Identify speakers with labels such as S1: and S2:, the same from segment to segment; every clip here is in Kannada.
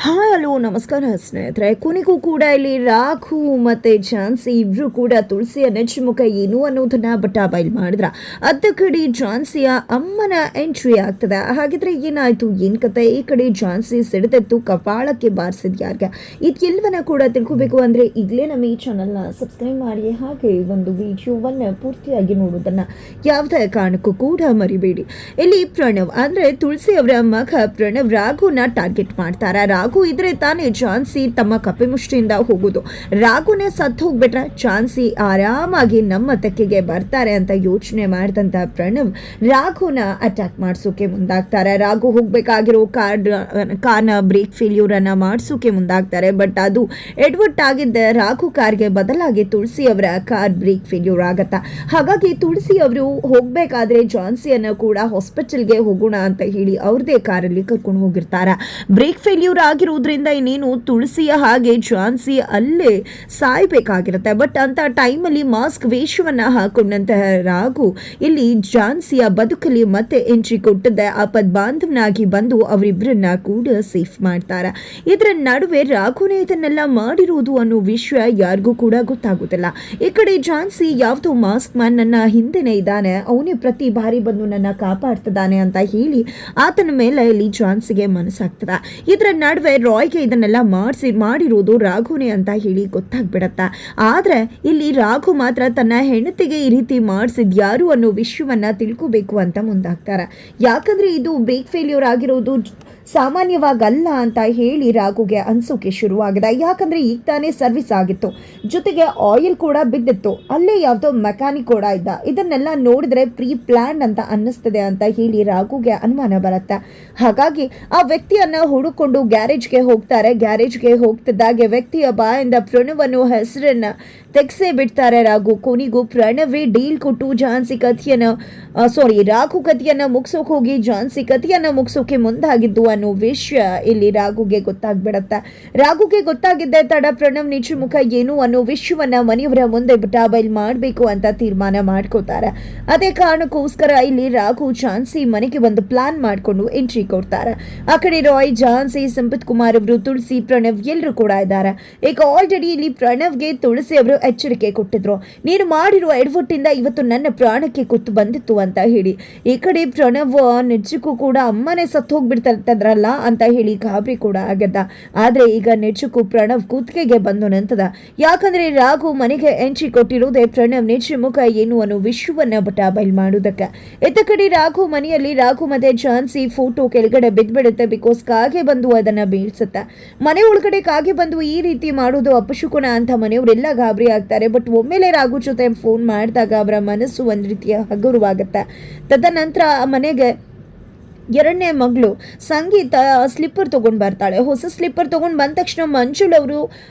S1: ಹಾಯ್ ಹಲೋ ನಮಸ್ಕಾರ ಸ್ನೇಹಿತರೆ. ಕೊನೆಗೂ ಕೂಡ ಇಲ್ಲಿ ರಾಘು ಮತ್ತು ಝಾನ್ಸಿ ಇಬ್ಬರು ಕೂಡ ತುಳಸಿಯ ನೆಚ್ಚುಮುಖ ಏನು ಅನ್ನೋದನ್ನ ಬಟಾಬೈಲ್ ಮಾಡಿದ್ರ. ಅದ ಕಡೆ ಝಾನ್ಸಿಯ ಅಮ್ಮನ ಎಂಟ್ರಿ ಆಗ್ತದೆ. ಹಾಗಿದ್ರೆ ಏನಾಯ್ತು, ಏನು ಕತೆ? ಈ ಕಡೆ ಝಾನ್ಸಿ ಸಿಡಿದೆತ್ತು ಕಪಾಳಕ್ಕೆ ಬಾರಿಸಿದ್ಯಾರ್ಗೆ, ಇದೆಲ್ಲವನ್ನ ಕೂಡ ತಿಳ್ಕೋಬೇಕು ಅಂದರೆ ಈಗಲೇ ನಮ್ಮ ಈ ಚಾನಲ್ನ ಸಬ್ಸ್ಕ್ರೈಬ್ ಮಾಡಿ, ಹಾಗೆ ಒಂದು ವಿಡಿಯೋವನ್ನು ಪೂರ್ತಿಯಾಗಿ ನೋಡೋದನ್ನು ಯಾವುದೇ ಕಾರಣಕ್ಕೂ ಕೂಡ ಮರಿಬೇಡಿ. ಇಲ್ಲಿ ಪ್ರಣವ್ ಅಂದರೆ ತುಳಸಿ ಅವರ ಮಗ ಪ್ರಣವ್ ರಾಘುನ ಟಾರ್ಗೆಟ್ ಮಾಡ್ತಾರೆ. ರಾಘು ಇದ್ರೆ ತಾನೇ ಝಾನ್ಸಿ ತಮ್ಮ ಕಪ್ಪೆ ಮುಷ್ಟಿಯಿಂದ ಹೋಗೋದು. ರಾಘುನೇ ಸತ್ತು ಹೋಗ್ಬಿಟ್ರೆ ಝಾನ್ಸಿ ಆರಾಮಾಗಿ ನಮ್ಮ ತೆಕ್ಕೆಗೆ ಬರ್ತಾರೆ ಅಂತ ಯೋಚನೆ ಮಾಡಿದಂತ ಪ್ರಣವ್ ರಾಘುನ ಅಟ್ಯಾಕ್ ಮಾಡಿಸೋಕೆ ಮುಂದಾಗ್ತಾರೆ. ರಾಘು ಹೋಗ್ಬೇಕಾಗಿರೋ ಕಾರ್ನ ಬ್ರೇಕ್ ಫೇಲ್ಯೂರ್ ಅನ್ನ ಮಾಡಿಸೋಕೆ ಮುಂದಾಗ್ತಾರೆ. ಬಟ್ ಅದು ಎಡ್ವರ್ಟ್ ಆಗಿದ್ದ ರಾಘು ಕಾರ್ಗೆ ಬದಲಾಗಿ ತುಳಸಿ ಅವರ ಕಾರ್ ಬ್ರೇಕ್ ಫೇಲ್ಯೂರ್ ಆಗತ್ತ. ಹಾಗಾಗಿ ತುಳಸಿ ಅವರು ಹೋಗ್ಬೇಕಾದ್ರೆ ಝಾನ್ಸಿಯನ್ನ ಕೂಡ ಹಾಸ್ಪಿಟಲ್ಗೆ ಹೋಗೋಣ ಅಂತ ಹೇಳಿ ಅವ್ರದೇ ಕಾರಲ್ಲಿ ಕರ್ಕೊಂಡು ಹೋಗಿರ್ತಾರೆ. ಬ್ರೇಕ್ ಫೇಲ್ಯೂರ್ ಆಗಿರೋದ್ರಿಂದ ಇನ್ನೇನು ತುಳಸಿಯ ಹಾಗೆ ಝಾನ್ಸಿ ಅಲ್ಲೇ ಸಾಯ್ಬೇಕಾಗಿರುತ್ತೆ. ಬಟ್ ಅಂತ ಟೈಮಲ್ಲಿ ಮಾಸ್ಕ್ ವೇಷವನ್ನ ಹಾಕೊಂಡಂತಹ ರಾಘು ಇಲ್ಲಿ ಝಾನ್ಸಿಯ ಬದುಕಲ್ಲಿ ಮತ್ತೆ ಎಂಟ್ರಿ ಕೊಟ್ಟದ್ದೆ ಆಪದ್ ಬಾಂಧವನಾಗಿ ಬಂದು ಅವರಿಬ್ಬರನ್ನ ಕೂಡ ಸೇಫ್ ಮಾಡ್ತಾರೆ. ಇದರ ನಡುವೆ ರಾಘುನೇ ಇದನ್ನೆಲ್ಲ ಮಾಡಿರುವುದು ಅನ್ನೋ ವಿಷಯ ಯಾರಿಗೂ ಕೂಡ ಗೊತ್ತಾಗುತ್ತಿಲ್ಲ. ಈ ಕಡೆ ಝಾನ್ಸಿ ಯಾವುದೋ ಮಾಸ್ಕ್ ಮ್ಯಾನ್ ನನ್ನ ಹಿಂದೆನೆ ಇದ್ದಾನೆ, ಅವನೇ ಪ್ರತಿ ಬಾರಿ ಬಂದು ನನ್ನ ಕಾಪಾಡ್ತಿದ್ದಾನೆ ಅಂತ ಹೇಳಿ ಆತನ ಮೇಲೆ ಇಲ್ಲಿ ಝಾನ್ಸಿಗೆ ಮನಸ್ಸಾಗ್ತದೆ. ಇದರ ನಡುವೆ ರಾಯ್ಗೆ ಇದನ್ನೆಲ್ಲ ಮಾಡಿರೋದು ರಾಘುನೇ ಅಂತ ಹೇಳಿ ಗೊತ್ತಾಗ್ಬಿಡತ್ತ. ಆದ್ರೆ ಇಲ್ಲಿ ರಾಘು ಮಾತ್ರ ತನ್ನ ಹೆಂಡತಿಗೆ ಈ ರೀತಿ ಮಾಡಿಸಿದ್ಯಾರು ಅನ್ನೋ ವಿಷಯವನ್ನ ತಿಳ್ಕೋಬೇಕು ಅಂತ ಮುಂದಾಗ್ತಾರೆ. ಯಾಕಂದ್ರೆ ಇದು ಬ್ರೇಕ್ ಫೇಲ್ಯೂರ್ ಆಗಿರೋದು ಸಾಮಾನ್ಯವಾಗಲ್ಲ ಅಂತ ಹೇಳಿ ರಾಘುಗೆ ಅನ್ಸೋಕೆ ಶುರುವಾಗಿದೆ. ಯಾಕಂದ್ರೆ ಈಗ ತಾನೇ ಸರ್ವಿಸ್ ಆಗಿತ್ತು, ಜೊತೆಗೆ ಆಯಿಲ್ ಕೂಡ ಬಿದ್ದಿತ್ತು, ಅಲ್ಲೇ ಯಾವುದೋ ಮೆಕ್ಯಾನಿಕ್ ಕೂಡ ಇದ್ದ. ಇದನ್ನೆಲ್ಲ ನೋಡಿದ್ರೆ ಪ್ರೀ ಪ್ಲಾನ್ ಅಂತ ಅನ್ನಿಸ್ತದೆ ಅಂತ ಹೇಳಿ ರಾಘುಗೆ ಅನುಮಾನ ಬರುತ್ತೆ. ಹಾಗಾಗಿ ಆ ವ್ಯಕ್ತಿಯನ್ನ ಹುಡುಕೊಂಡು ಗ್ಯಾರೇಜ್ಗೆ ಹೋಗ್ತಾರೆ. ಗ್ಯಾರೇಜ್ಗೆ ಹೋಗ್ತಿದ್ದಾಗೆ ವ್ಯಕ್ತಿಯ ಬಾಯಿಂದ ಪ್ರಣವನು ಹೆಸರನ್ನ ತೆಗ್ಸೇ ಬಿಡ್ತಾರೆ ರಾಘು. ಕೊನೆಗೂ ಪ್ರಣವೇ ಡೀಲ್ ಕೊಟ್ಟು ಝಾನ್ಸಿ ಕಥೆಯನ್ನ ರಾಘು ಕಥೆಯನ್ನ ಮುಗಿಸೋಕೆ ಹೋಗಿ ಝಾನ್ಸಿ ಕಥೆಯನ್ನ ಮುಗಿಸೋಕೆ ಮುಂದಾಗಿದ್ದು ಅನ್ನೋ ವಿಷಯ ಇಲ್ಲಿ ರಾಘುಗೆ ಗೊತ್ತಾಗ್ಬಿಡತ್ತೆ. ರಾಘುಗೆ ಗೊತ್ತಾಗಿದ್ದೆ ತಡ ಪ್ರಣವ್ ನಿಜ ಮುಖ ಏನು ಅನ್ನೋ ವಿಷಯವನ್ನ ಮನೆಯವರ ಮುಂದೆ ಬಟಾಬೈಲ್ ಮಾಡಬೇಕು ಅಂತ ತೀರ್ಮಾನ ಮಾಡ್ಕೋತಾರೆ. ಅದೇ ಕಾರಣಕ್ಕೋಸ್ಕರ ಇಲ್ಲಿ ರಾಘು ಝಾನ್ಸಿ ಮನೆಗೆ ಒಂದು ಪ್ಲಾನ್ ಮಾಡಿಕೊಂಡು ಎಂಟ್ರಿ ಕೊಡ್ತಾರೆ. ಆ ಕಡೆ ರಾಯ್, ಝಾನ್ಸಿ, ಸಂಪತ್ ಕುಮಾರ್ ಅವರು, ತುಳಸಿ, ಪ್ರಣವ್ ಎಲ್ಲರೂ ಕೂಡ ಇದ್ದಾರೆ. ಈಗ ಆಲ್ರೆಡಿ ಇಲ್ಲಿ ಪ್ರಣವ್ಗೆ ತುಳಸಿ ಅವರು ಎಚ್ಚರಿಕೆ ಕೊಟ್ಟಿದ್ರು, ನೀನು ಮಾಡಿರುವ ಎಡವಟ್ಟಿಂದ ಇವತ್ತು ನನ್ನ ಪ್ರಾಣಕ್ಕೆ ಕುತ್ತು ಬಂದಿತ್ತು ಅಂತ ಹೇಳಿ. ಈ ಕಡೆ ಪ್ರಣವ್ ನಿಜಕ್ಕೂ ಕೂಡ ಅಮ್ಮನೇ ಸತ್ತು ಹೋಗ್ಬಿಡ್ತಿದ್ರಲ್ಲ ಅಂತ ಹೇಳಿ ಗಾಬರಿ ಕೂಡ ಆಗದ. ಆದ್ರೆ ಈಗ ನಿಜಕ್ಕೂ ಪ್ರಣವ್ ಕೂತ್ಕೆಗೆ ಬಂದು ನಿಂತದ. ಯಾಕಂದ್ರೆ ರಾಘು ಮನೆಗೆ ಎಂಟ್ರಿ ಕೊಟ್ಟಿರೋದೇ ಪ್ರಣವ್ ನಿಜ ಮುಖ ಏನು ಅನ್ನೋ ವಿಷಯವನ್ನ ಬಟಾಬೈಲ್ ಮಾಡುವುದಕ್ಕೆ. ಇತ್ತ ಕಡೆ ರಾಘು ಮನೆಯಲ್ಲಿ ರಾಘು ಮತ್ತೆ ಝಾನ್ಸಿ ಫೋಟೋ ಕೆಳಗಡೆ ಬಿದ್ದ್ಬಿಡುತ್ತೆ. ಬಿಕಾಸ್ ಕಾಗೆ ಬಂದು ಅದನ್ನ ಬೀಳ್ಸುತ್ತೆ. ಮನೆ ಒಳಗಡೆ ಕಾಗೆ ಬಂದು ಈ ರೀತಿ ಮಾಡೋದು ಅಪಶುಕುನ ಅಂತ ಮನೆಯವರೆಲ್ಲ ಗಾಬರಿ ಆಗ್ತಾರೆ. ಬಟ್ ಒಮ್ಮೆಲೆ ರಾಘು ಜೊತೆ ಫೋನ್ ಮಾಡಿದಾಗ ಅವರ ಮನಸ್ಸು ಒಂದ್ ರೀತಿಯ ಹಗುರವಾಗುತ್ತೆ. ತದನಂತರ ಮನೆಗೆ ಎರಡನೇ ಮಗಳು ಸಂಗೀತ ಸ್ಲಿಪ್ಪರ್ ತೊಗೊಂಡು ಬರ್ತಾಳೆ. ಹೊಸ ಸ್ಲಿಪ್ಪರ್ ತೊಗೊಂಡು ಬಂದ ತಕ್ಷಣ ಮಂಜುಳ್ ಅವರು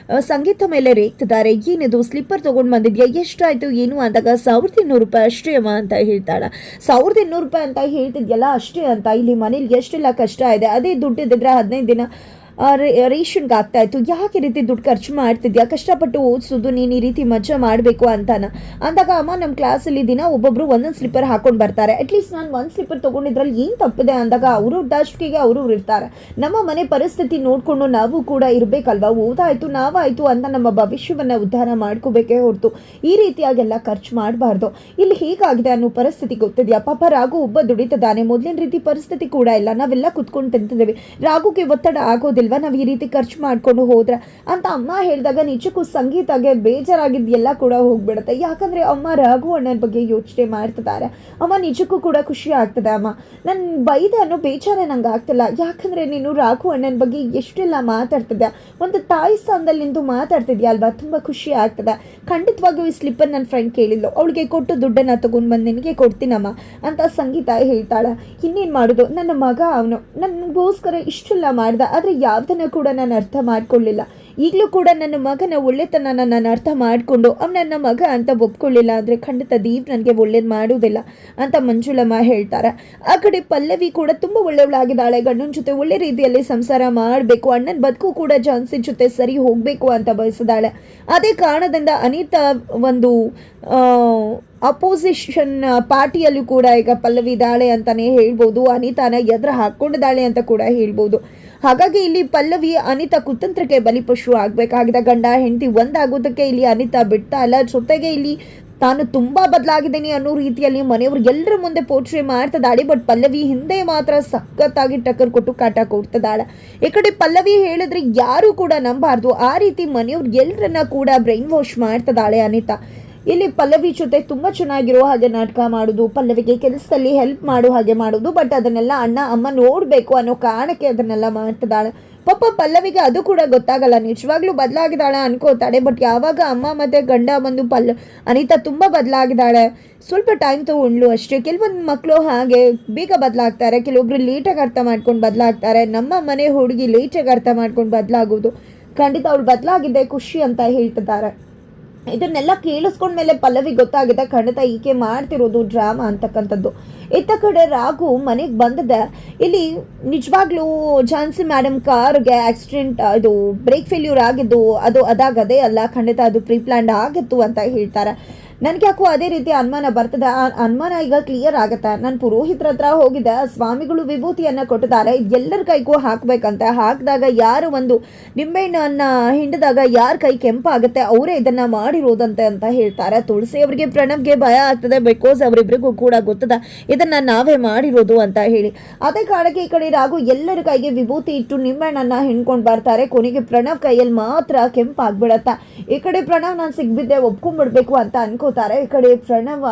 S1: ಸಂಗೀತ ಮೇಲೆ ರೇಗ್ತಿದ್ದಾರೆ. ಏನಿದು ಸ್ಲಿಪ್ಪರ್ ತೊಗೊಂಡು ಬಂದಿದ್ಯಾ, ಎಷ್ಟಾಯಿತು ಏನು ಅಂದಾಗ 1200 ರೂಪಾಯಿ ಅಷ್ಟೇ ಅಮ್ಮ ಅಂತ ಹೇಳ್ತಾಳೆ. 1200 ರೂಪಾಯಿ ಅಂತ ಹೇಳ್ತಿದ್ಯಲ್ಲ ಅಷ್ಟೇ ಅಂತ, ಇಲ್ಲಿ ಮನೇಲಿ ಎಷ್ಟೆಲ್ಲ ಕಷ್ಟ ಇದೆ, ಅದೇ ದುಡ್ಡಿದ್ರೆ 15 ದಿನ ರೇಷನ್ಗೆ ಆಗ್ತಾ ಇತ್ತು, ಯಾಕೆ ಈ ರೀತಿ ದುಡ್ಡು ಖರ್ಚು ಮಾಡ್ತಿದ್ಯಾ, ಕಷ್ಟಪಟ್ಟು ಓದಿಸೋದು ನೀನು ಈ ರೀತಿ ಮಜಾ ಮಾಡಬೇಕು ಅಂದಾಗ ಅಮ್ಮ ನಮ್ಮ ಕ್ಲಾಸಲ್ಲಿ ದಿನ ಒಬ್ಬೊಬ್ರು ಒಂದೊಂದು ಸ್ಲಿಪ್ಪರ್ ಹಾಕೊಂಡು ಬರ್ತಾರೆ, ಅಟ್ಲೀಸ್ಟ್ ನಾನು ಒಂದು ಸ್ಲಿಪ್ಪರ್ ತೊಗೊಂಡಿದ್ರಲ್ಲಿ ಏನು ತಪ್ಪಿದೆ ಅಂದಾಗ ಅವರು ದಾಷ್ಟಿಗೆ ಅವರು ಇರ್ತಾರೆ. ನಮ್ಮ ಮನೆ ಪರಿಸ್ಥಿತಿ ನೋಡಿಕೊಂಡು ನಾವು ಕೂಡ ಇರಬೇಕಲ್ವಾ, ಓದಾಯಿತು ನಾವಾಯಿತು ಅಂತ ನಮ್ಮ ಭವಿಷ್ಯವನ್ನು ಉದ್ಧಾರ ಮಾಡ್ಕೋಬೇಕೇ ಹೊರತು ಈ ರೀತಿಯಾಗೆಲ್ಲ ಖರ್ಚು ಮಾಡಬಾರ್ದು. ಇಲ್ಲಿ ಹೇಗಾಗಿದೆ ಅನ್ನೋ ಪರಿಸ್ಥಿತಿ ಗೊತ್ತಿದೆಯಾ? ಪಾಪ ರಾಘು ಒಬ್ಬ ದುಡಿತದಾನೆ, ಮೊದಲಿನ ರೀತಿ ಪರಿಸ್ಥಿತಿ ಕೂಡ ಇಲ್ಲ, ನಾವೆಲ್ಲ ಕುತ್ಕೊಂಡು ತಿಂತಿದ್ದೇವೆ, ರಾಘುಗೆ ಒತ್ತಡ ಆಗೋದಿಲ್ಲ ನಾವು ಈ ರೀತಿ ಖರ್ಚು ಮಾಡ್ಕೊಂಡು ಹೋದ್ರೆ ಅಂತ ಅಮ್ಮ ಹೇಳಿದಾಗ ನಿಜಕ್ಕೂ ಸಂಗೀತಗೆ ಬೇಜಾರಾಗಿದ್ದೆಲ್ಲ ಕೂಡ ಹೋಗ್ಬಿಡುತ್ತೆ. ಯಾಕಂದ್ರೆ ಅಮ್ಮ ರಾಘು ಅಣ್ಣನ ಬಗ್ಗೆ ಯೋಚನೆ ಮಾಡ್ತಿದ್ದಾರೆ. ಅಮ್ಮ ನಿಜಕ್ಕೂ ಕೂಡ ಖುಷಿ ಆಗ್ತದೆ, ಅಮ್ಮ ನನ್ನ ಬೈದೆ ಅನ್ನೋ ಬೇಜಾರ ನಂಗೆ ಆಗ್ತಿಲ್ಲ, ಯಾಕಂದ್ರೆ ನೀನು ರಾಘು ಅಣ್ಣನ ಬಗ್ಗೆ ಎಷ್ಟೆಲ್ಲ ಮಾತಾಡ್ತಿದ್ಯಾ, ಒಂದು ತಾಯಿ ಸ್ಥಾನದಲ್ಲಿ ನಿಂತು ಮಾತಾಡ್ತಿದ್ಯಾ ಅಲ್ವಾ, ತುಂಬಾ ಖುಷಿ ಆಗ್ತದೆ. ಖಂಡಿತವಾಗಿಯೂ ಈ ಸ್ಲಿಪ್ಪರ್ ನನ್ನ ಫ್ರೆಂಡ್ ಕೇಳಿದ್ಲು, ಅವಳಿಗೆ ಕೊಟ್ಟು ದುಡ್ಡನ್ನ ತಗೊಂಡು ಬಂದು ನಿನಗೆ ಕೊಡ್ತೀನಮ್ಮ ಅಂತ ಸಂಗೀತ ಹೇಳ್ತಾಳೆ. ಇನ್ನೇನು ಮಾಡೋದು, ನನ್ನ ಮಗ ಅವನು ನನಗೋಸ್ಕರ ಇಷ್ಟೆಲ್ಲ ಮಾಡ್ದ, ಆದರೆ ಯಾವುದನ್ನ ಕೂಡ ನಾನು ಅರ್ಥ ಮಾಡ್ಕೊಳ್ಳಿಲ್ಲ. ಈಗಲೂ ಕೂಡ ನನ್ನ ಮಗನ ಒಳ್ಳೆತನ ನಾನು ಅರ್ಥ ಮಾಡಿಕೊಂಡು ನನ್ನ ಮಗ ಅಂತ ಒಪ್ಕೊಳ್ಳಿಲ್ಲ ಅಂದರೆ ಖಂಡಿತ ದೀವ್ ನನಗೆ ಒಳ್ಳೇದು ಮಾಡೋದಿಲ್ಲ ಅಂತ ಮಂಜುಳಮ್ಮ ಹೇಳ್ತಾರೆ. ಆ ಕಡೆ ಪಲ್ಲವಿ ಕೂಡ ತುಂಬ ಒಳ್ಳೆಯವಳಾಗಿದ್ದಾಳೆ, ಗಂಡನ ಜೊತೆ ಒಳ್ಳೆ ರೀತಿಯಲ್ಲಿ ಸಂಸಾರ ಮಾಡಬೇಕು, ಅಣ್ಣನ ಬದುಕು ಕೂಡ ಝಾನ್ಸಿ ಜೊತೆ ಸರಿ ಹೋಗಬೇಕು ಅಂತ ಬಯಸಿದಾಳೆ. ಅದೇ ಕಾರಣದಿಂದ ಅನಿತಾ ಒಂದು ಅಪೋಸಿಷನ್ ಪಾರ್ಟಿಯಲ್ಲೂ ಕೂಡ ಈಗ ಪಲ್ಲವಿ ಇದ್ದಾಳೆ ಅಂತಾನೆ ಹೇಳ್ಬೋದು, ಅನಿತಾನ ಎದುರು ಹಾಕ್ಕೊಂಡಿದ್ದಾಳೆ ಅಂತ ಕೂಡ ಹೇಳ್ಬೋದು. ಹಾಗಾಗಿ ಇಲ್ಲಿ ಪಲ್ಲವಿ ಅನಿತಾ ಕುತಂತ್ರಕ್ಕೆ ಬಲಿಪಶು ಆಗಬೇಕಾಗಿದೆ. ಗಂಡ ಹೆಂಡತಿ ಒಂದಾಗೋದಕ್ಕೆ ಇಲ್ಲಿ ಅನಿತಾ ಬಿಡ್ತಾ ಇಲ್ಲ. ಜೊತೆಗೆ ಇಲ್ಲಿ ತಾನು ತುಂಬಾ ಬದಲಾಗಿದ್ದೀನಿ ಅನ್ನೋ ರೀತಿಯಲ್ಲಿ ಮನೆಯವ್ರು ಎಲ್ಲರ ಮುಂದೆ ಪೋರ್ಟ್ರೇ ಮಾಡ್ತಿದ್ದಾಳೆ. ಬಟ್ ಪಲ್ಲವಿ ಹಿಂದೆ ಮಾತ್ರ ಸಖತ್ತಾಗಿ ಟಕ್ಕರ್ ಕೊಟ್ಟು ಕಾಟ ಕೊಡ್ತಿದ್ದಾಳೆ. ಈ ಕಡೆ ಪಲ್ಲವಿ ಹೇಳಿದ್ರೆ ಯಾರು ಕೂಡ ನಂಬಾರ್ದು, ಆ ರೀತಿ ಮನೆಯವ್ರು ಎಲ್ಲರನ್ನ ಕೂಡ ಬ್ರೈನ್ ವಾಶ್ ಮಾಡ್ತಿದ್ದಾಳೆ ಅನಿತಾ. ಇಲ್ಲಿ ಪಲ್ಲವಿ ಜೊತೆ ತುಂಬ ಚೆನ್ನಾಗಿರೋ ಹಾಗೆ ನಾಟಕ ಮಾಡೋದು, ಪಲ್ಲವಿಗೆ ಕೆಲಸದಲ್ಲಿ ಹೆಲ್ಪ್ ಮಾಡೋ ಹಾಗೆ ಮಾಡೋದು. ಬಟ್ ಅದನ್ನೆಲ್ಲ ಅಣ್ಣ ಅಮ್ಮ ನೋಡಬೇಕು ಅನ್ನೋ ಕಾರಣಕ್ಕೆ ಅದನ್ನೆಲ್ಲ ಮಾಡ್ತಿದ್ದಾಳೆ. ಪಾಪ ಪಲ್ಲವಿಗೆ ಅದು ಕೂಡ ಗೊತ್ತಾಗಲ್ಲ, ನಿಜವಾಗ್ಲೂ ಬದಲಾಗಿದ್ದಾಳೆ ಅನ್ಕೋತಾಳೆ. ಬಟ್ ಯಾವಾಗ ಅಮ್ಮ ಮತ್ತು ಗಂಡ ಬಂದು ಅನಿತಾ ತುಂಬ ಬದಲಾಗಿದ್ದಾಳೆ, ಸ್ವಲ್ಪ ಟೈಮ್ ತಗೊಂಡ್ಲು ಅಷ್ಟೇ. ಕೆಲವೊಂದು ಮಕ್ಕಳು ಹಾಗೆ ಬೇಗ ಬದಲಾಗ್ತಾರೆ, ಕೆಲವೊಬ್ರು ಲೇಟಾಗಿ ಅರ್ಥ ಮಾಡ್ಕೊಂಡು ಬದಲಾಗ್ತಾರೆ. ನಮ್ಮ ಮನೆ ಹುಡುಗಿ ಲೇಟಾಗಿ ಅರ್ಥ ಮಾಡ್ಕೊಂಡು ಬದಲಾಗೋದು, ಖಂಡಿತ ಅವಳು ಬದಲಾಗಿದ್ದೆ ಖುಷಿ ಅಂತ ಹೇಳ್ತಿದ್ದಾರೆ. ಇದನ್ನೆಲ್ಲ ಕೇಳಿಸ್ಕೊಂಡ್ಮೇಲೆ ಪಲ್ಲವಿ ಗೊತ್ತಾಗಿದೆ ಖಂಡಿತ ಈಕೆ ಮಾಡ್ತಿರೋದು ಡ್ರಾಮಾ ಅಂತಕ್ಕಂಥದ್ದು. ಇತ್ತ ಕಡೆ ರಾಘು ಮನೆಗೆ ಬಂದದ. ಇಲ್ಲಿ ನಿಜವಾಗ್ಲೂ ಝಾನ್ಸಿ ಮೇಡಮ್ ಕಾರ್ಗೆ ಆಕ್ಸಿಡೆಂಟ್, ಇದು ಬ್ರೇಕ್ ಫೇಲ್ಯೂರ್ ಆಗಿದ್ದು ಅದು ಅದಾಗದೇ ಅಲ್ಲ, ಖಂಡಿತ ಅದು ಪ್ರೀ ಪ್ಲಾನ್ಡ್ ಆಗಿತ್ತು ಅಂತ ಹೇಳ್ತಾರೆ. ನನಗೆ ಯಾಕೋ ಅದೇ ರೀತಿ ಅನುಮಾನ ಬರ್ತದೆ. ಆ ಅನುಮಾನ ಈಗ ಕ್ಲಿಯರ್ ಆಗುತ್ತೆ. ನಾನು ಪುರೋಹಿತರ ಹತ್ರ ಹೋಗಿದ್ದೆ, ಸ್ವಾಮಿಗಳು ವಿಭೂತಿಯನ್ನು ಕೊಟ್ಟಿದ್ದಾರೆ, ಎಲ್ಲರ ಕೈಗೂ ಹಾಕಬೇಕಂತ. ಹಾಕಿದಾಗ ಯಾರು ಒಂದು ನಿಂಬೆಹಣ್ಣನ್ನು ಹಿಂಡಿದಾಗ ಯಾರ ಕೈ ಕೆಂಪಾಗುತ್ತೆ ಅವರೇ ಇದನ್ನು ಮಾಡಿರೋದಂತೆ ಅಂತ ಹೇಳ್ತಾರೆ. ತುಳಸಿ ಅವರಿಗೆ ಪ್ರಣವ್ಗೆ ಭಯ ಆಗ್ತದೆ, ಬಿಕಾಸ್ ಅವರಿಬ್ಬರಿಗೂ ಕೂಡ ಗೊತ್ತದ ಇದನ್ನು ನಾವೇ ಮಾಡಿರೋದು ಅಂತ ಹೇಳಿ. ಅದೇ ಕಾರಣಕ್ಕೆ ಈ ಕಡೆ ರಾಘು ಎಲ್ಲರ ಕೈಗೆ ವಿಭೂತಿ ಇಟ್ಟು ನಿಂಬೆಹಣ್ಣನ್ನು ಹಿಂಡ್ಕೊಂಡು ಬರ್ತಾರೆ. ಕೊನೆಗೆ ಪ್ರಣವ್ ಕೈಯಲ್ಲಿ ಮಾತ್ರ ಕೆಂಪಾಗ್ಬಿಡತ್ತ. ಈ ಕಡೆ ಪ್ರಣವ್ ನಾನು ಸಿಗ್ಬಿದ್ದೆ ಒಪ್ಕೊಂಡ್ಬಿಡ್ಬೇಕು ಅಂತ ಅನ್ಕೋತಾರೆ. ಈ ಕಡೆ ಪ್ರಣವ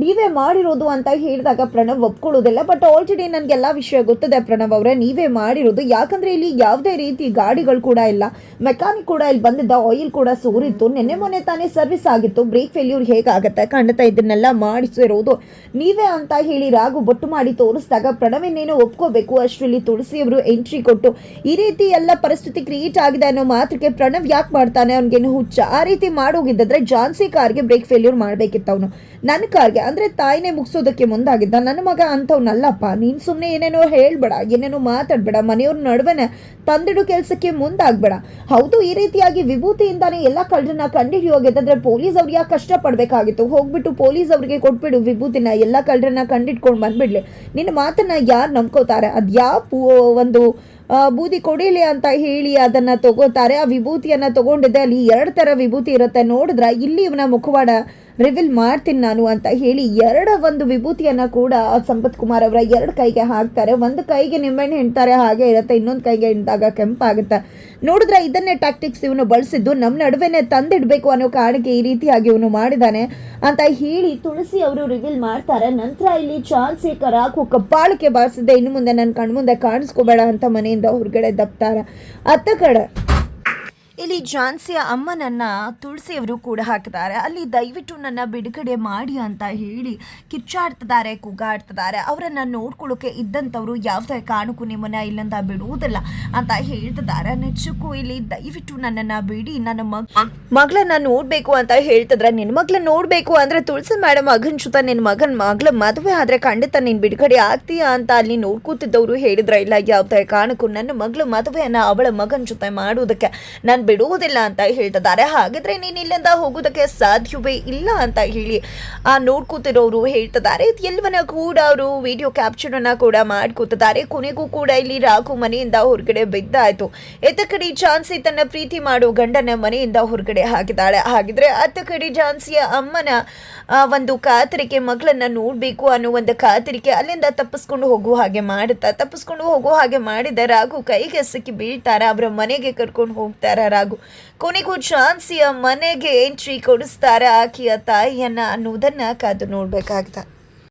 S1: ನೀವೇ ಮಾಡಿರೋದು ಅಂತ ಹೇಳಿದಾಗ ಪ್ರಣವ್ ಒಪ್ಕೊಳ್ಳೋದಿಲ್ಲ. ಬಟ್ ಆಲ್ರೆಡಿ ನನಗೆಲ್ಲ ವಿಷಯ ಗೊತ್ತದೆ ಪ್ರಣವ್ ಅವರೇ, ನೀವೇ ಮಾಡಿರೋದು. ಯಾಕಂದರೆ ಇಲ್ಲಿ ಯಾವುದೇ ರೀತಿ ಗಾಡಿಗಳು ಕೂಡ ಇಲ್ಲ, ಮೆಕ್ಯಾನಿಕ್ ಕೂಡ ಇಲ್ಲಿ ಬಂದಿದ್ದ, ಆಯಿಲ್ ಕೂಡ ಸೋರಿತ್ತು, ನೆನ್ನೆ ಮೊನ್ನೆ ತಾನೇ ಸರ್ವಿಸ್ ಆಗಿತ್ತು, ಬ್ರೇಕ್ ಫೇಲ್ಯೂರ್ ಹೇಗಾಗುತ್ತೆ, ಖಂಡಿತ ಇದನ್ನೆಲ್ಲ ಮಾಡಿಸಿರೋದು ನೀವೇ ಅಂತ ಹೇಳಿ ರಾಘು ಬೊಟ್ಟು ಮಾಡಿ ತೋರಿಸಿದಾಗ ಪ್ರಣವ್ ಇನ್ನೇನೋ ಒಪ್ಕೋಬೇಕು. ಅಷ್ಟರಲ್ಲಿ ತುಳಸಿಯವರು ಎಂಟ್ರಿ ಕೊಟ್ಟು ಈ ರೀತಿ ಎಲ್ಲ ಪರಿಸ್ಥಿತಿ ಕ್ರಿಯೇಟ್ ಆಗಿದೆ ಅನ್ನೋ ಮಾತ್ರಕ್ಕೆ ಪ್ರಣವ್ ಯಾಕೆ ಮಾಡ್ತಾನೆ, ಅವ್ನಿಗೇನು ಹುಚ್ಚ, ಆ ರೀತಿ ಮಾಡೋಗಿದ್ದರೆ ಝಾನ್ಸಿ ಕಾರ್ಗೆ ಬ್ರೇಕ್ ಫೇಲ್ಯೂರ್ ಮಾಡಬೇಕಿತ್ತು ಅವನು. ನನ್ನ ಕಾರ್ಗೆ ಅಂದರೆ ತಾಯಿನೇ ಮುಗಿಸೋದಕ್ಕೆ ಮುಂದಾಗಿದ್ದ. ನನ್ನ ಮಗ ಅಂಥವ್ನಲ್ಲಪ್ಪ, ನೀನು ಸುಮ್ಮನೆ ಏನೇನೋ ಹೇಳ್ಬೇಡ, ಏನೇನೋ ಮಾತಾಡಬೇಡ, ಮನೆಯವ್ರ ನಡುವೆನೆ ತಂದಿಡು ಕೆಲಸಕ್ಕೆ ಮುಂದಾಗಬೇಡ. ಹೌದು, ಈ ರೀತಿಯಾಗಿ ವಿಭೂತಿಯಿಂದಾನೇ ಎಲ್ಲ ಕಳ್ಳರನ್ನ ಕಂಡಿಡಿಯೋಗಿದ್ದರೆ ಪೊಲೀಸ್ ಅವ್ರಿಗೆ ಯಾಕೆ ಕಷ್ಟಪಡಬೇಕಾಗಿತ್ತು, ಹೋಗ್ಬಿಟ್ಟು ಪೊಲೀಸ್ ಅವ್ರಿಗೆ ಕೊಟ್ಬಿಡು ವಿಭೂತಿನ, ಎಲ್ಲ ಕಳ್ಳರನ್ನ ಕಂಡಿಡ್ಕೊಂಡು ಬಂದ್ಬಿಡ್ಲಿ. ನಿನ್ನ ಮಾತನ್ನ ಯಾರು ನಂಬ್ಕೋತಾರೆ, ಅದು ಯಾವ ಒಂದು ಬೂದಿ ಕೊಡಿಲಿ ಅಂತ ಹೇಳಿ ಅದನ್ನು ತಗೋತಾರೆ. ಆ ವಿಭೂತಿಯನ್ನು ತಗೊಂಡಿದ್ದೆ, ಅಲ್ಲಿ 2 ಥರ ವಿಭೂತಿ ಇರುತ್ತೆ, ನೋಡಿದ್ರೆ ಇಲ್ಲಿ ಇವನ ಮುಖವಾಡ ರಿವೀಲ್ ಮಾಡ್ತೀನಿ ನಾನು ಅಂತ ಹೇಳಿ ಒಂದು ವಿಭೂತಿಯನ್ನು ಕೂಡ ಸಂಪತ್ ಕುಮಾರ್ ಅವರ 2 ಕೈಗೆ ಹಾಕ್ತಾರೆ. ಒಂದು ಕೈಗೆ ನಿಂಬೆಹಣ್ಣು ಹಿಂಡ್ತಾರೆ, ಹಾಗೆ ಇರುತ್ತೆ, ಇನ್ನೊಂದು ಕೈಗೆ ಹಿಂಡಿದಾಗ ಕೆಂಪಾಗುತ್ತೆ. ನೋಡಿದ್ರೆ ಇದನ್ನೇ ಟ್ಯಾಕ್ಟಿಕ್ಸ್ ಇವನು ಬಳಸಿದ್ದು, ನಮ್ಮ ನಡುವೆನೆ ತಂದಿಡಬೇಕು ಅನ್ನೋ ಕಾರಣಕ್ಕೆ ಈ ರೀತಿಯಾಗಿ ಇವನು ಮಾಡಿದ್ದಾನೆ ಅಂತ ಹೇಳಿ ತುಳಸಿ ಅವರು ರಿವೀಲ್ ಮಾಡ್ತಾರೆ. ನಂತರ ಇಲ್ಲಿ ಚಾನ್ಸಿ ರಾಘು ಕಪ್ಪಾಳಕ್ಕೆ ಬಾರಿಸಿದ್ದೆ, ಇನ್ನು ಮುಂದೆ ನನ್ನ ಕಣ್ಮುಂದೆ ಕಾಣಿಸ್ಕೋಬೇಡ ಅಂತ ಮನೆಯಿಂದ ಹೊರಗಡೆ ದಬ್ತಾರೆ. ಅತ್ತ ಕಡೆ ಇಲ್ಲಿ ಝಾನ್ಸಿಯ ಅಮ್ಮನನ್ನು ತುಳಸಿಯವರು ಕೂಡ ಹಾಕಿದ್ದಾರೆ. ಅಲ್ಲಿ ದಯವಿಟ್ಟು ನನ್ನ ಬಿಡುಗಡೆ ಮಾಡಿ ಅಂತ ಹೇಳಿ ಕಿಚ್ಚಾಡ್ತಿದ್ದಾರೆ, ಕೂಗಾಡ್ತಿದ್ದಾರೆ. ಅವರನ್ನು ನೋಡ್ಕೊಳ್ಳೋಕೆ ಇದ್ದಂಥವ್ರು ಯಾವುದೇ ಕಾರಣಕ್ಕೂ ನಿಮ್ಮನ್ನು ಇಲ್ಲಿಂದ ಬಿಡುವುದಿಲ್ಲ ಅಂತ ಹೇಳ್ತಿದ್ದಾರೆ. ನಿಜಕ್ಕೂ ಇಲ್ಲಿ ದಯವಿಟ್ಟು ನನ್ನನ್ನು ಬಿಡಿ, ನನ್ನ ಮಗಳನ್ನ ನೋಡಬೇಕು ಅಂತ ಹೇಳ್ತಿದ್ರೆ, ನಿನ್ನ ಮಗಳನ್ನ ನೋಡಬೇಕು ಅಂದರೆ ತುಳಸಿ ಮೇಡಮ್ ಮಗನ ಜೊತೆ ನಿನ್ನ ಮಗಳ ಮದುವೆ ಆದರೆ ಖಂಡಿತ ನೀನು ಬಿಡುಗಡೆ ಆಗ್ತೀಯಾ ಅಂತ ಅಲ್ಲಿ ನೋಡ್ಕೋತಿದ್ದವರು ಹೇಳಿದ್ರೆ, ಇಲ್ಲ ಯಾವುದೇ ಕಾರಣಕ್ಕೂ ನನ್ನ ಮಗಳ ಮದುವೆಯನ್ನು ಅವಳ ಮಗನ ಜೊತೆ ಮಾಡೋದಕ್ಕೆ ನಾನು ಬಿಡುವುದಿಲ್ಲ ಅಂತ ಹೇಳ್ತಿದ್ದಾರೆ. ಹಾಗಿದ್ರೆ ನೀನು ಇಲ್ಲಿಂದ ಹೋಗೋದಕ್ಕೆ ಸಾಧ್ಯವೇ ಇಲ್ಲ ಅಂತ ಹೇಳಿ ನೋಡ್ಕೋತಿರೋರು ಹೇಳ್ತಿದ್ದಾರೆ. ಎಲ್ಲವನ್ನ ಕೂಡ ಅವರು ವಿಡಿಯೋ ಕ್ಯಾಪ್ಚರ್ ಅನ್ನ ಕೂಡ ಮಾಡ್ಕೋತಿದ್ದಾರೆ. ಕೊನೆಗೂ ಕೂಡ ಇಲ್ಲಿ ರಾಘು ಮನೆಯಿಂದ ಹೊರಗಡೆ ಬಿದ್ದಾಯ್ತು. ಎತ್ತ ಕಡೆ ಝಾನ್ಸಿ ತನ್ನ ಪ್ರೀತಿ ಮಾಡೋ ಗಂಡನ ಮನೆಯಿಂದ ಹೊರಗಡೆ ಹಾಕಿದ್ದಾಳೆ. ಹಾಗಿದ್ರೆ ಅತ್ತ ಕಡೆ ಝಾನ್ಸಿಯ ಅಮ್ಮನ ಒಂದು ಕಾತರಿಕೆ, ಮಗಳನ್ನ ನೋಡ್ಬೇಕು ಅನ್ನೋ ಒಂದು ಕಾತರಿಕೆ ಅಲ್ಲಿಂದ ತಪ್ಪಿಸ್ಕೊಂಡು ಹೋಗುವ ಹಾಗೆ ಮಾಡಿದ ರಾಘು ಕೈಗೆ ಸಿಕ್ಕಿ ಬೀಳ್ತಾರೆ. ಅವರ ಮನೆಗೆ ಕರ್ಕೊಂಡು ಹೋಗ್ತಾರೆ ರಾಘು. ಕೊನೆಗೂ ಝಾನ್ಸಿಯ ಮನೆಗೆ ಎಂಟ್ರಿ ಕೊಡಿಸ್ತಾರೆ ಆಕೆಯ ತಾಯಿಯನ್ನ ಅನ್ನೋದನ್ನ ಕಾದು ನೋಡ್ಬೇಕಾಗ್ತದೆ.